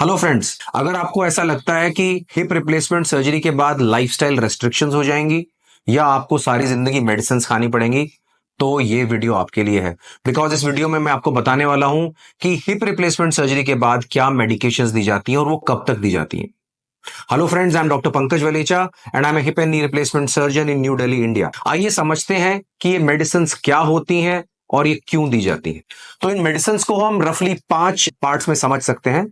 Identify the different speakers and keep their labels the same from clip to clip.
Speaker 1: Hello friends, अगर आपको ऐसा लगता है कि हिप रिप्लेसमेंट सर्जरी के बाद लाइफस्टाइल रेस्ट्रिक्शंस हो जाएंगी या आपको सारी जिंदगी मेडिसिन खानी पड़ेंगी, तो ये वीडियो आपके लिए है। बिकॉज इस वीडियो में मैं आपको बताने वाला हूं कि हिप रिप्लेसमेंट सर्जरी के बाद क्या मेडिकेशंस दी जाती हैं और वो कब तक दी जाती हैं। Hello friends, I am doctor Pankaj Valecha and I am a hip and knee replacement surgeon in New Delhi, India. आइए समझते हैं कि ये मेडिसिन क्या होती हैं और ये क्यों दी जाती हैं। तो इन मेडिसिन को हम रफली 5 पार्ट्स में समझ सकते हैं।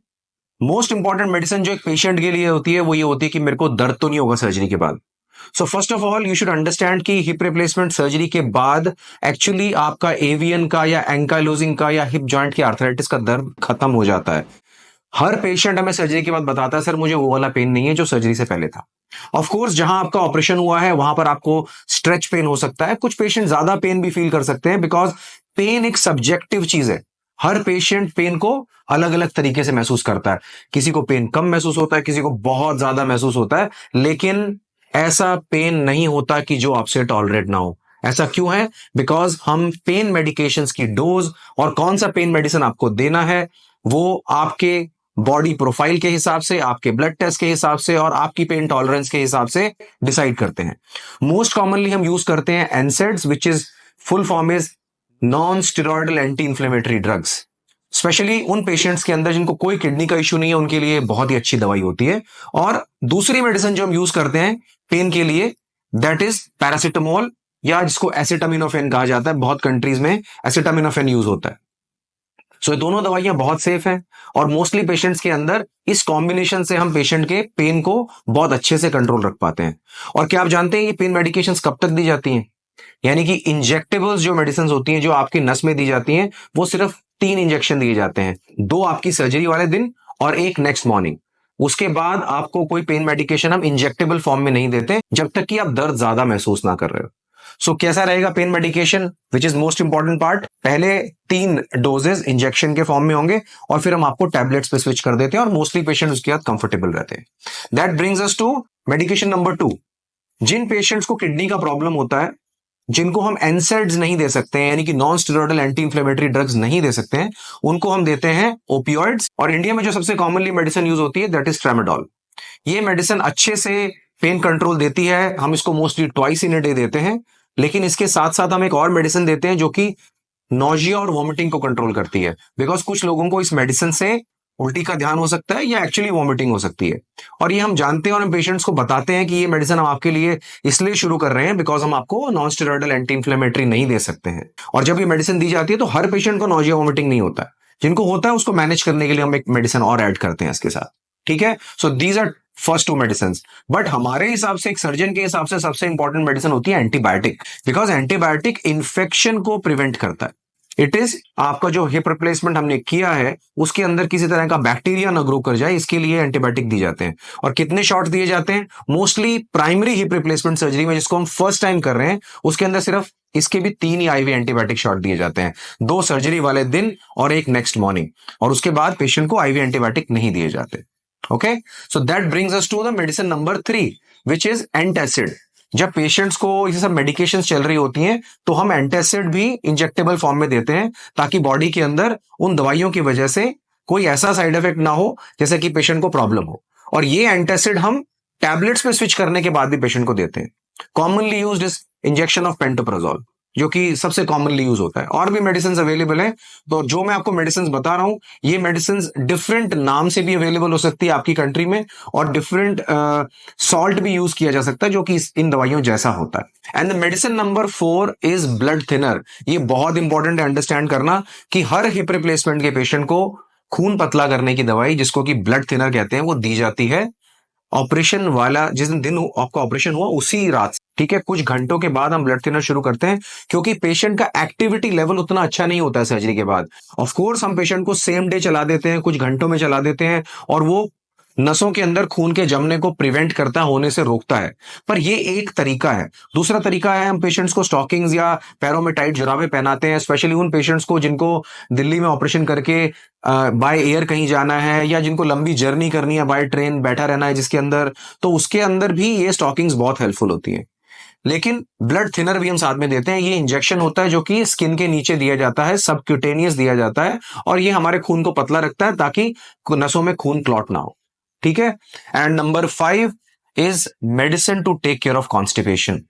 Speaker 1: मोस्ट इंपॉर्टेंट मेडिसिन जो एक पेशेंट के लिए होती है वो ये होती है कि मेरे को दर्द तो नहीं होगा सर्जरी के बाद। So first of all you should understand कि हिप रिप्लेसमेंट सर्जरी के बाद एक्चुअली आपका एवियन का या एंकाइलोजिंग का या हिप जॉइंट की आर्थराइटिस का दर्द खत्म हो जाता है। हर पेशेंट हमें सर्जरी के बाद बताता है, सर मुझे वो वाला पेन नहीं है जो सर्जरी से पहले था। ऑफ कोर्स जहां आपका ऑपरेशन हुआ है वहां पर आपको स्ट्रेच पेन हो सकता है, कुछ पेशेंट ज्यादा पेन भी फील कर सकते हैं, बिकॉज पेन एक सब्जेक्टिव चीज है। हर पेशेंट पेन को अलग अलग तरीके से महसूस करता है। किसी को पेन कम महसूस होता है, किसी को बहुत ज्यादा महसूस होता है, लेकिन ऐसा पेन नहीं होता कि जो आपसे टॉलरेट ना हो। ऐसा क्यों है? बिकॉज हम पेन मेडिकेशंस की डोज और कौन सा पेन मेडिसिन आपको देना है वो आपके बॉडी प्रोफाइल के हिसाब से, आपके ब्लड टेस्ट के हिसाब से और आपकी पेन टॉलरेंस के हिसाब से डिसाइड करते हैं। मोस्ट कॉमनली हम यूज करते हैं NSAIDs, which is full form is non steroidal anti inflammatory drugs. Specially उन पेशेंट्स के अंदर जिनको कोई किडनी का इश्यू नहीं है, उनके लिए बहुत ही अच्छी दवाई होती है। और दूसरी मेडिसिन जो हम यूज करते हैं पेन के लिए, दैट इज पैरासिटामोल, या जिसको एसिटामिनोफेन कहा जाता है। बहुत कंट्रीज में एसिटामिनोफेन यूज होता है। सो ये दोनों दवाइयां बहुत सेफ हैं और मोस्टली पेशेंट्स के अंदर इस कॉम्बिनेशन से हम पेशेंट के पेन को बहुत अच्छे से कंट्रोल रख पाते हैं। और क्या आप जानते हैं ये पेन मेडिकेशंस कब तक दी जाती हैं? यानी कि इंजेक्टेबल्स जो मेडिसिन होती हैं जो आपकी नस में दी जाती हैं, वो सिर्फ 3 इंजेक्शन दिए जाते हैं, 2 आपकी सर्जरी वाले दिन और 1 नेक्स्ट मॉर्निंग। उसके बाद आपको कोई पेन मेडिकेशन हम इंजेक्टेबल फॉर्म में नहीं देते जब तक कि आप दर्द ज्यादा महसूस ना कर रहे हो। सो कैसा रहेगा pain medication, which is most important part? पहले 3 डोजेस इंजेक्शन के फॉर्म में होंगे और फिर हम आपको टैबलेट्स पे स्विच कर देते हैं और मोस्टली पेशेंट उसके बाद कंफर्टेबल रहते हैं। That brings us to medication number 2। जिन पेशेंट्स को किडनी का प्रॉब्लम होता है, जिनको हम एनसेड्स नहीं दे सकते हैं, यानी कि non steroidal anti inflammatory drugs नहीं दे सकते हैं, उनको हम देते हैं ओपियोइड्स। और इंडिया में जो सबसे कॉमनली मेडिसिन यूज होती है दैट इज ट्रामाडोल। ये मेडिसिन अच्छे से पेन कंट्रोल देती है। हम इसको mostly twice in a day देते हैं, लेकिन इसके साथ साथ हम एक और मेडिसिन देते हैं जो कि नोजिया और वॉमिटिंग को कंट्रोल करती है। बिकॉज कुछ लोगों को इस मेडिसिन से उल्टी का ध्यान हो सकता है या एक्चुअली वॉमिटिंग हो सकती है। और ये हम जानते हैं और हम पेशेंट्स को बताते हैं कि ये मेडिसिन हम आपके लिए इसलिए शुरू कर रहे हैं बिकॉज हम आपको नॉन स्टेरॉयडल एंटी इंफ्लेमेटरी नहीं दे सकते हैं। और जब ये मेडिसिन दी जाती है तो हर पेशेंट को नोजिया वॉमिटिंग नहीं होता है। जिनको होता है उसको मैनेज करने के लिए हम एक मेडिसिन और ऐड करते हैं इसके साथ। ठीक है, so these are first 2 medicine. But हमारे हिसाब से, एक सर्जन के हिसाब से, सबसे इंपॉर्टेंट मेडिसिन होती है एंटीबायोटिक। बिकॉज एंटीबायोटिक इन्फेक्शन को प्रिवेंट करता है। इट इज आपका जो हिप रिप्लेसमेंट हमने किया है उसके अंदर किसी तरह का बैक्टीरिया ना ग्रो कर जाए, इसके लिए एंटीबायोटिक दी जाते हैं। और कितने शॉट्स दिए जाते हैं? Mostly primary hip replacement surgery में, जिसको हम फर्स्ट टाइम कर रहे हैं, उसके अंदर सिर्फ इसके भी 3 ही आईवी एंटीबायोटिक शॉट दिए जाते हैं, 2 सर्जरी वाले दिन और 1 नेक्स्ट मॉर्निंग। और उसके बाद पेशेंट को आईवी एंटीबायोटिक नहीं दिए जाते। Okay, so that brings us to the medicine number 3, which is antacid. जब पेशेंट्स को ये सब मेडिकेशंस चल रही होती हैं तो हम एंटासिड भी इंजेक्टेबल फॉर्म में देते हैं, ताकि बॉडी के अंदर उन दवाइयों की वजह से कोई ऐसा साइड इफेक्ट ना हो जैसे कि पेशेंट को प्रॉब्लम हो। और ये एंटासिड हम टैबलेट्स पे स्विच करने के बाद भी पेशेंट को देते हैं। Commonly used is injection of pantoprazole, जो कि सबसे कॉमनली यूज होता है। और भी मेडिसिन अवेलेबल है, तो जो मैं आपको मेडिसिन बता रहा हूं ये मेडिसिन डिफरेंट नाम से भी अवेलेबल हो सकती है आपकी कंट्री में, और डिफरेंट सॉल्ट भी यूज किया जा सकता है जो कि इन दवाइयों जैसा होता है। And the medicine number 4 is blood thinner. ये बहुत इंपॉर्टेंट है अंडरस्टैंड करना कि हर हिप रिप्लेसमेंट के पेशेंट को खून पतला करने की दवाई, जिसको कि ब्लड थिनर कहते हैं, वो दी जाती है ऑपरेशन वाला जिस दिन आपका ऑपरेशन हुआ उसी रात। ठीक है, कुछ घंटों के बाद हम ब्लड थिनर शुरू करते हैं, क्योंकि पेशेंट का एक्टिविटी लेवल उतना अच्छा नहीं होता है सर्जरी के बाद। ऑफ कोर्स हम पेशेंट को सेम डे चला देते हैं, कुछ घंटों में चला देते हैं, और वो नसों के अंदर खून के जमने को प्रिवेंट करता, होने से रोकता है। पर ये एक तरीका है। दूसरा तरीका है हम पेशेंट्स को स्टॉकिंग्स या पैरों में टाइट जुराबे पहनाते हैं, स्पेशली उन पेशेंट्स को जिनको दिल्ली में ऑपरेशन करके बाय एयर कहीं जाना है, या जिनको लंबी जर्नी करनी है, बाय ट्रेन बैठा रहना है जिसके अंदर, तो उसके अंदर भी ये स्टॉकिंग्स बहुत हेल्पफुल होती है। लेकिन ब्लड थिनर भी हम साथ में देते हैं। ये इंजेक्शन होता है जो कि स्किन के नीचे दिया जाता है, सबक्यूटेनियस दिया जाता है, और ये हमारे खून को पतला रखता है ताकि नसों में खून क्लॉट ना हो। ठीक है। And number 5 is medicine to take care of constipation.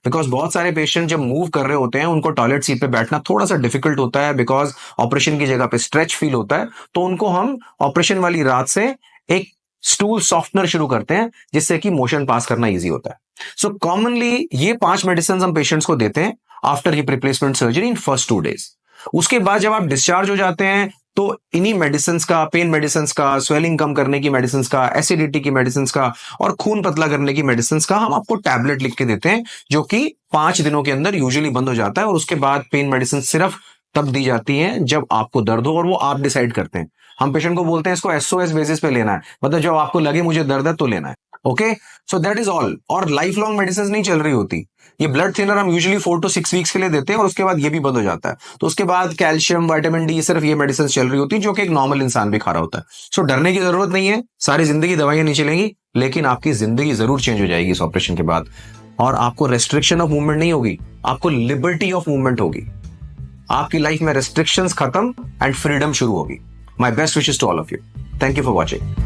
Speaker 1: Because बहुत सारे पेशेंट जब मूव कर रहे होते हैं उनको टॉयलेट सीट पे बैठना थोड़ा सा डिफिकल्ट होता है, बिकॉज ऑपरेशन की जगह पे स्ट्रेच फील होता है, तो उनको हम ऑपरेशन वाली रात से एक स्टूल सॉफ्टनर शुरू करते हैं जिससे कि मोशन पास करना इजी होता है। सो कॉमनली ये 5 मेडिसिन हम पेशेंट्स को देते हैं after hip replacement surgery in first 2 days. उसके बाद जब आप डिस्चार्ज हो जाते हैं तो इन्हीं मेडिसिन का, पेन मेडिसिन का, स्वेलिंग कम करने की मेडिसिन का, एसिडिटी की मेडिसिन का और खून पतला करने की मेडिसिन का हम आपको टैबलेट लिख के देते हैं, जो कि 5 दिनों के अंदर यूजुअली बंद हो जाता है। और उसके बाद पेन मेडिसिन सिर्फ तब दी जाती है जब आपको दर्द हो, और वो आप डिसाइड करते हैं। हम पेशेंट को बोलते हैं इसको एसओएस बेसिस पे लेना है, मतलब जब आपको लगे मुझे दर्द है तो लेना है। Okay, so that is all. और लाइफ लॉन्ग मेडिसिन नहीं चल रही होती। ये ब्लड थिनर हम यूजुअली 4 to 6 वीक्स के लिए देते हैं और उसके बाद ये भी बंद हो जाता है। तो उसके बाद कैल्शियम, विटामिन डी, सिर्फ ये मेडिसिन चल रही होती है जो कि एक नॉर्मल इंसान भी खा रहा होता है। सो डरने की जरूरत नहीं है, सारी जिंदगी दवाइयां नहीं चलेंगी, लेकिन आपकी जिंदगी जरूर चेंज हो जाएगी इस ऑपरेशन के बाद। और आपको रेस्ट्रिक्शन ऑफ मूवमेंट नहीं होगी, आपको लिबर्टी ऑफ मूवमेंट होगी। आपकी लाइफ में रेस्ट्रिक्शंस खत्म एंड फ्रीडम शुरू होगी। My best wishes to all of you. Thank you for watching.